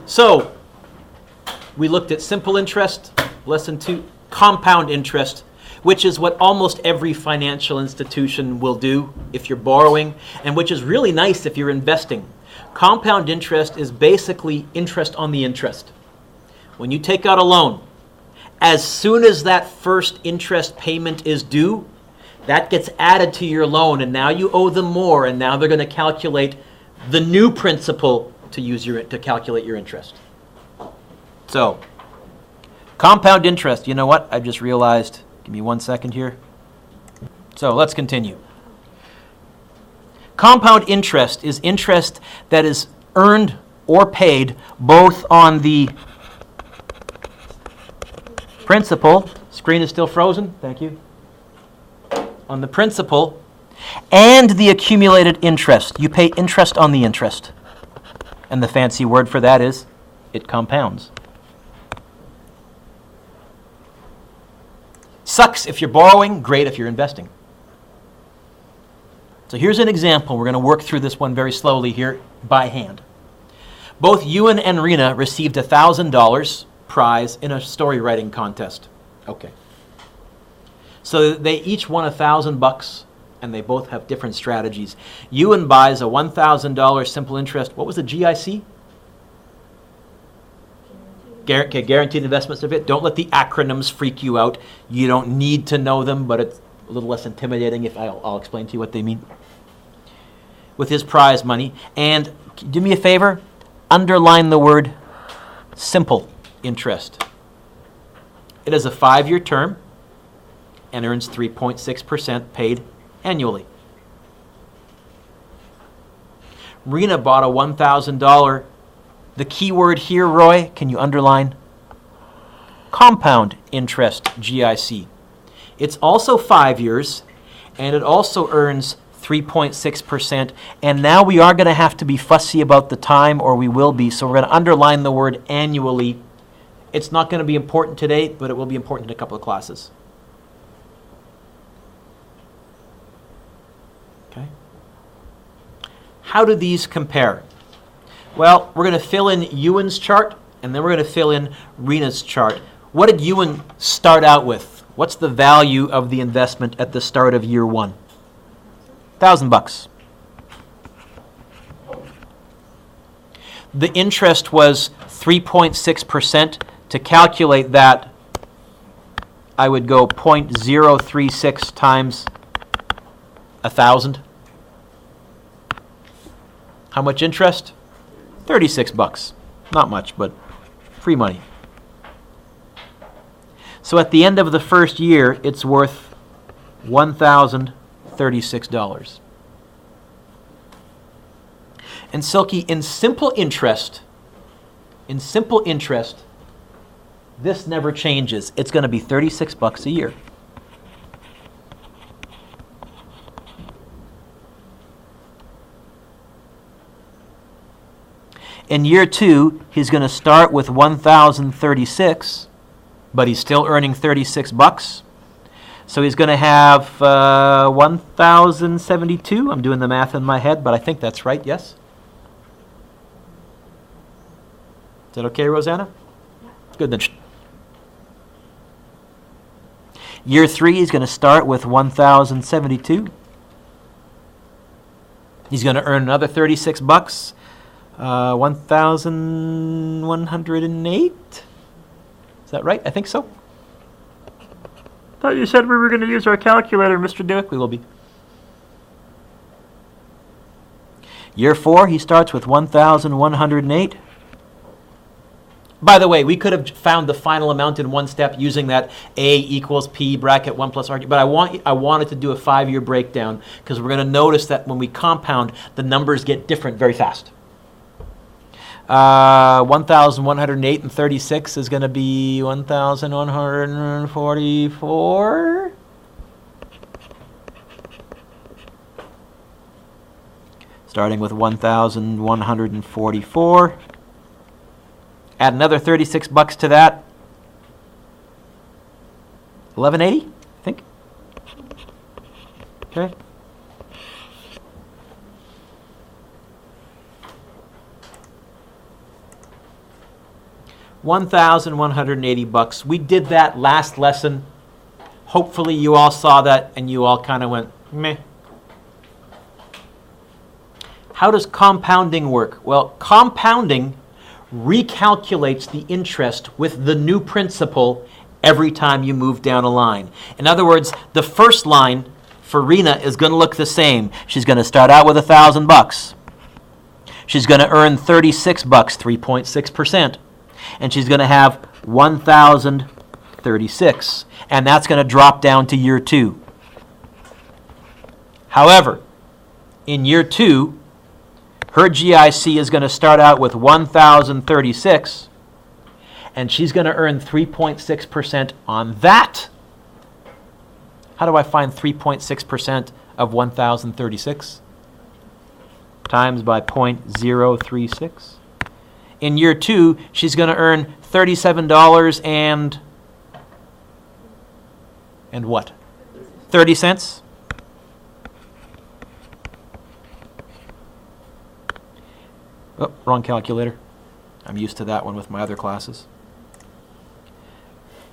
So we looked at simple interest, lesson 2, compound interest, which is what almost every financial institution will do if you're borrowing, and which is really nice if you're investing. Compound interest is basically interest on the interest. When you take out a loan, as soon as that first interest payment is due, that gets added to your loan, and now you owe them more, and now they're going to calculate the new principal to calculate your interest. So, compound interest, you know what? I just realized, give me 1 second here. So, let's continue. Compound interest is interest that is earned or paid both on the principal, screen is still frozen, thank you, on the principal, and the accumulated interest. You pay interest on the interest. And the fancy word for that is, it compounds. Sucks if you're borrowing, great if you're investing. So here's an example. We're going to work through this one very slowly here by hand. Both Ewan and Rena received a $1,000 prize in a story writing contest. Okay. So they each won $1,000, and they both have different strategies. Ewan buys a $1,000 simple interest. What was the GIC? Guaranteed Investment Certificate. Don't let the acronyms freak you out. You don't need to know them, but it's a little less intimidating if I'll explain to you what they mean. With his prize money. And do me a favor, underline the word simple interest. It is a 5-year term and earns 3.6% paid annually. Rena bought a $1,000. The key word here, Roy, can you underline? Compound interest, GIC. It's also 5 years, and it also earns 3.6%. And now we are going to have to be fussy about the time, or we will be, so we're going to underline the word annually. It's not going to be important today, but it will be important in a couple of classes. Okay. How do these compare? Well, we're going to fill in Ewan's chart, and then we're going to fill in Rena's chart. What did Ewan start out with? What's the value of the investment at the start of year 1? $1,000. The interest was 3.6%. To calculate that, I would go 0.036 times 1,000. How much interest? $36. Not much, but free money. So at the end of the first year, it's worth $1,036. And Silky, in simple interest, this never changes. It's going to be $36 a year. In year 2, he's going to start with $1,036, but he's still earning $36. So he's going to have $1,072. I'm doing the math in my head, but I think that's right, yes? Is that okay, Rosanna? Yeah. Good then. Year 3, he's going to start with $1,072. He's going to earn another $36. 1,108? Is that right? I think so. Thought you said we were going to use our calculator, Mr. Dueck. We will be. Year 4, he starts with 1,108. By the way, we could have found the final amount in one step using that A equals P bracket 1 plus R, but I wanted to do a 5-year breakdown because we're going to notice that when we compound, the numbers get different very fast. 1,108 and 36 is going to be 1,144. Starting with 1,144. Add another $36 to that. 1,180, I think. Okay. $1,180. We did that last lesson. Hopefully you all saw that and you all kind of went, meh. How does compounding work? Well, compounding recalculates the interest with the new principal every time you move down a line. In other words, the first line for Rena is going to look the same. She's going to start out with $1,000. She's going to earn $36, 3.6%. And she's going to have $1,036. And that's going to drop down to year 2. However, in year 2, her GIC is going to start out with $1,036, and she's going to earn 3.6% on that. How do I find 3.6% of 1,036? Times by 0.036. In year 2, she's going to earn $37 and what? 30 cents? Oh, wrong calculator. I'm used to that one with my other classes.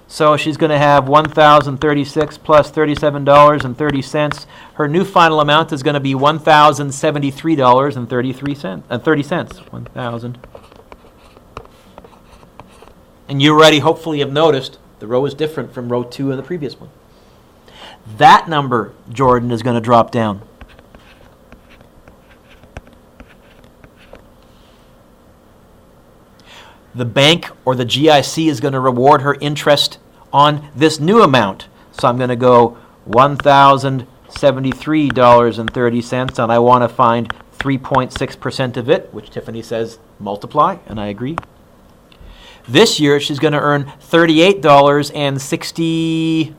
So she's going to have $1,036 plus $37.30. Her new final amount is going to be $1,073.30. 1,000. And you already hopefully have noticed the row is different from row 2 of the previous one. That number, Jordan, is going to drop down. The bank or the GIC is going to reward her interest on this new amount. So I'm going to go $1,073.30, and I want to find 3.6% of it, which Tiffany says multiply, and I agree. This year, she's going to earn $38.64.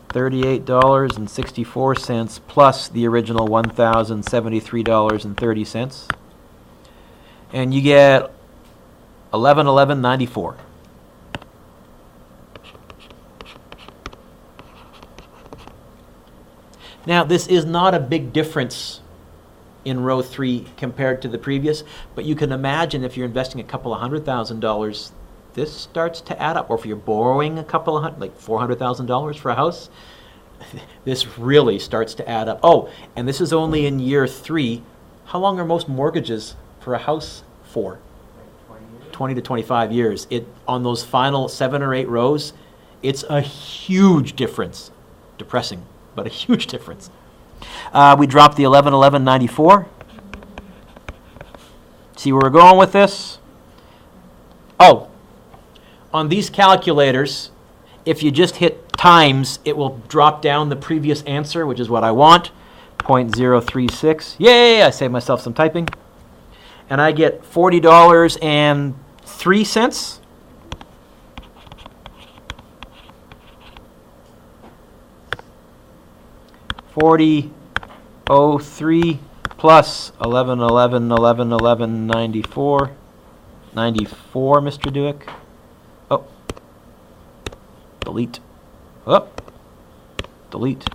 $38.64 plus the original $1,073.30, and you get $11.94. Now, this is not a big difference in row 3 compared to the previous, but you can imagine if you're investing a couple of $100,000, this starts to add up. Or if you're borrowing a couple of like $400,000 for a house, this really starts to add up. Oh, and this is only in year 3. How long are most mortgages for a house for? 20 to 25 years. On those final 7 or 8 rows, it's a huge difference. Depressing, but a huge difference. We dropped the 11.94. See where we're going with this? Oh, on these calculators, if you just hit times, it will drop down the previous answer, which is what I want, 0.036. Yay, I saved myself some typing. And I get $40.03. 40.03 plus 11.94. 94, Mr. Dueck. Oh. Delete. Oh. Delete.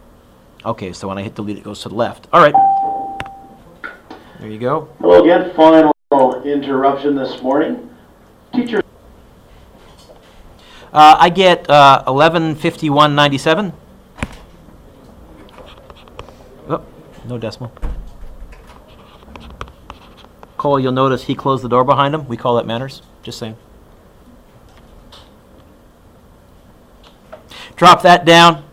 Okay, so when I hit delete, it goes to the left. All right. There you go. Hello again. Final interruption this morning. Teacher. I get 1151.97. Oh, no decimal. Cole, you'll notice he closed the door behind him. We call that manners. Just saying. Drop that down.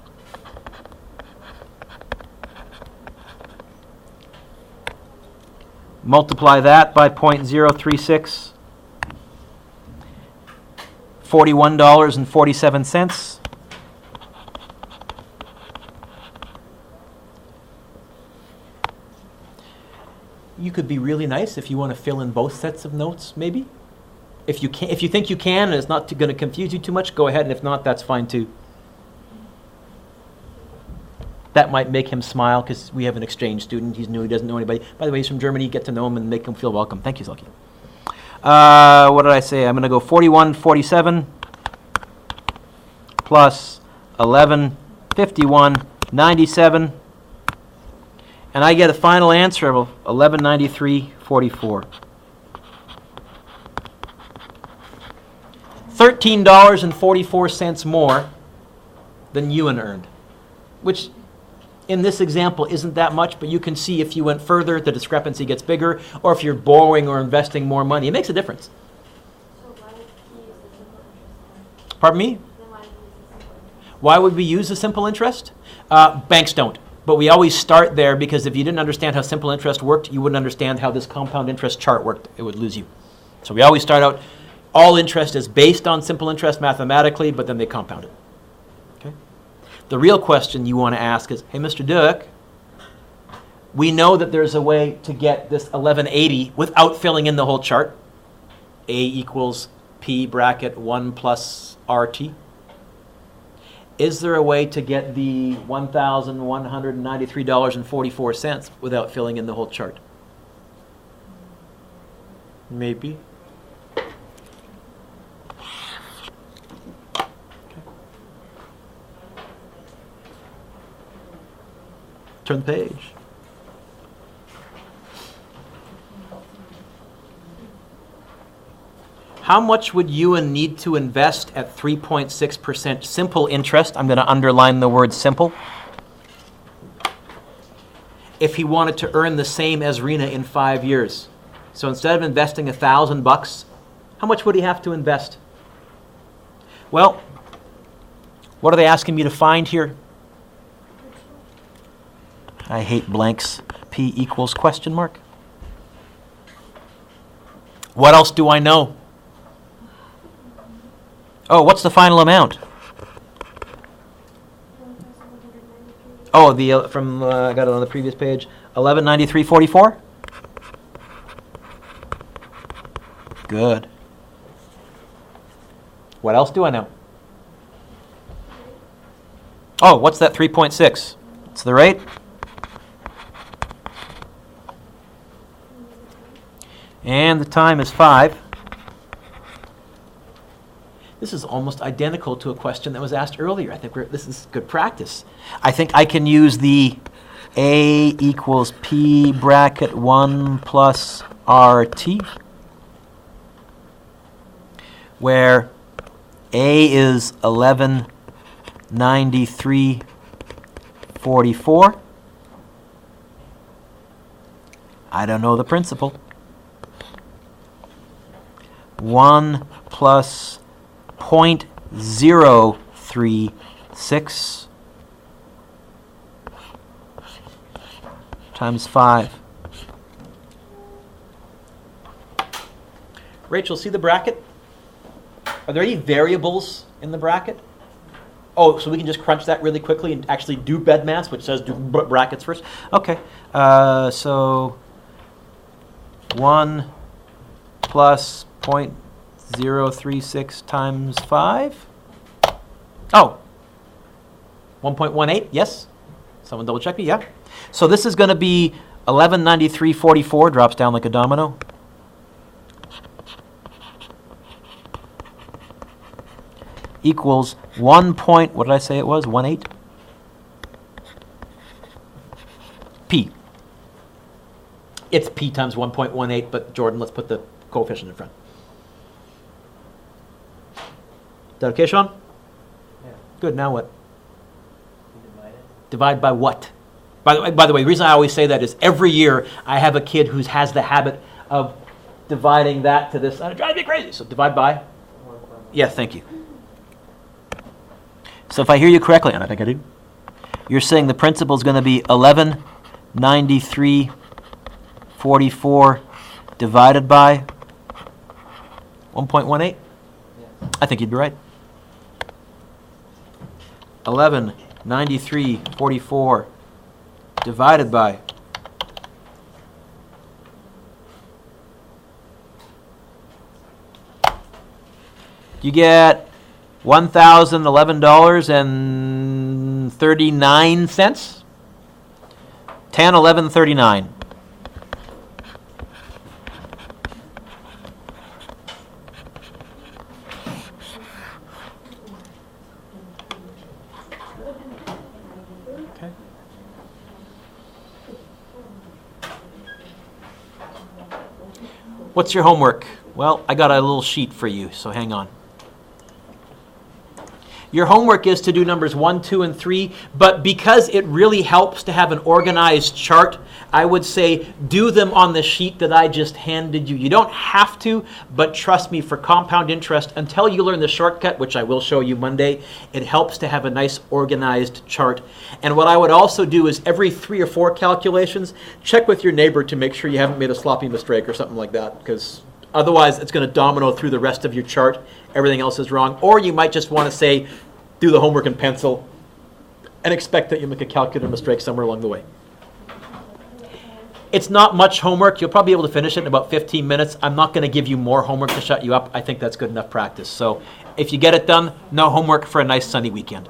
Multiply that by 0.036. $41.47. You could be really nice if you want to fill in both sets of notes, maybe. If you think you can, and it's not going to confuse you too much, go ahead. And if not, that's fine too. That might make him smile because we have an exchange student. He's new. He doesn't know anybody. By the way, he's from Germany. Get to know him and make him feel welcome. Thank you, Zelky. What did I say? I'm going to go 41.47 plus 1151.97, and I get a final answer of 1193.44. $13.44 more than Ewan earned, which in this example isn't that much, but you can see if you went further, the discrepancy gets bigger, or if you're borrowing or investing more money, it makes a difference. So why would he use the simple interest? Pardon me? Then Why would we use the simple interest? Banks don't. But we always start there because if you didn't understand how simple interest worked, you wouldn't understand how this compound interest chart worked. It would lose you. So we always start out, all interest is based on simple interest mathematically, but then they compound it. Okay? The real question you want to ask is, hey, Mr. Dueck, we know that there's a way to get this 1180 without filling in the whole chart. A equals P bracket 1 plus RT. Is there a way to get the $1,193.44 without filling in the whole chart? Maybe. Turn the page. How much would Ewan need to invest at 3.6% simple interest? I'm going to underline the word simple. If he wanted to earn the same as Rena in 5 years. So instead of investing $1,000, how much would he have to invest? Well, what are they asking me to find here? I hate blanks. P equals question mark. What else do I know? Oh, what's the final amount? Oh, the from I got it on the previous page. 1193.44. Good. What else do I know? Oh, what's that 3.6? It's the rate. And the time is 5. This is almost identical to a question that was asked earlier. I think this is good practice. I think I can use the A equals P bracket 1 plus RT, where A is 1193.44. I don't know the principal. 1 plus 0.036 times 5. Rachel, see the bracket? Are there any variables in the bracket? Oh, so we can just crunch that really quickly and actually do bed mass, which says do brackets first? Okay, so 1 plus 0.036 times 5. Oh, 1.18, yes? Someone double check me, yeah? So this is going to be 1193.44, drops down like a domino. Equals 1 point, what did I say it was? 18? P. It's P times 1.18, but Jordan, let's put the coefficient in front. Is that okay, Sean? Yeah. Good, now what? Divide it. Divide by what? By the way, the reason I always say that is every year I have a kid who has the habit of dividing that to this, and it drives me crazy. So divide by? Yeah, thank you. So if I hear you correctly, and I think I do, you're saying the principal is going to be 1193.44 divided by 1.18? Yes. I think you'd be right. 1193.44 divided by you get $1,011.39. 1011.39. Okay. What's your homework? Well, I got a little sheet for you, so hang on. Your homework is to do numbers 1, 2, and 3, but because it really helps to have an organized chart, I would say do them on the sheet that I just handed you. You don't have to, but trust me, for compound interest, until you learn the shortcut, which I will show you Monday, it helps to have a nice organized chart. And what I would also do is every 3 or 4 calculations, check with your neighbor to make sure you haven't made a sloppy mistake or something like that, because otherwise it's going to domino through the rest of your chart. Everything else is wrong. Or you might just want to say, do the homework in pencil and expect that you'll make a calculator mistake somewhere along the way. It's not much homework. You'll probably be able to finish it in about 15 minutes. I'm not going to give you more homework to shut you up. I think that's good enough practice. So if you get it done, no homework for a nice sunny weekend.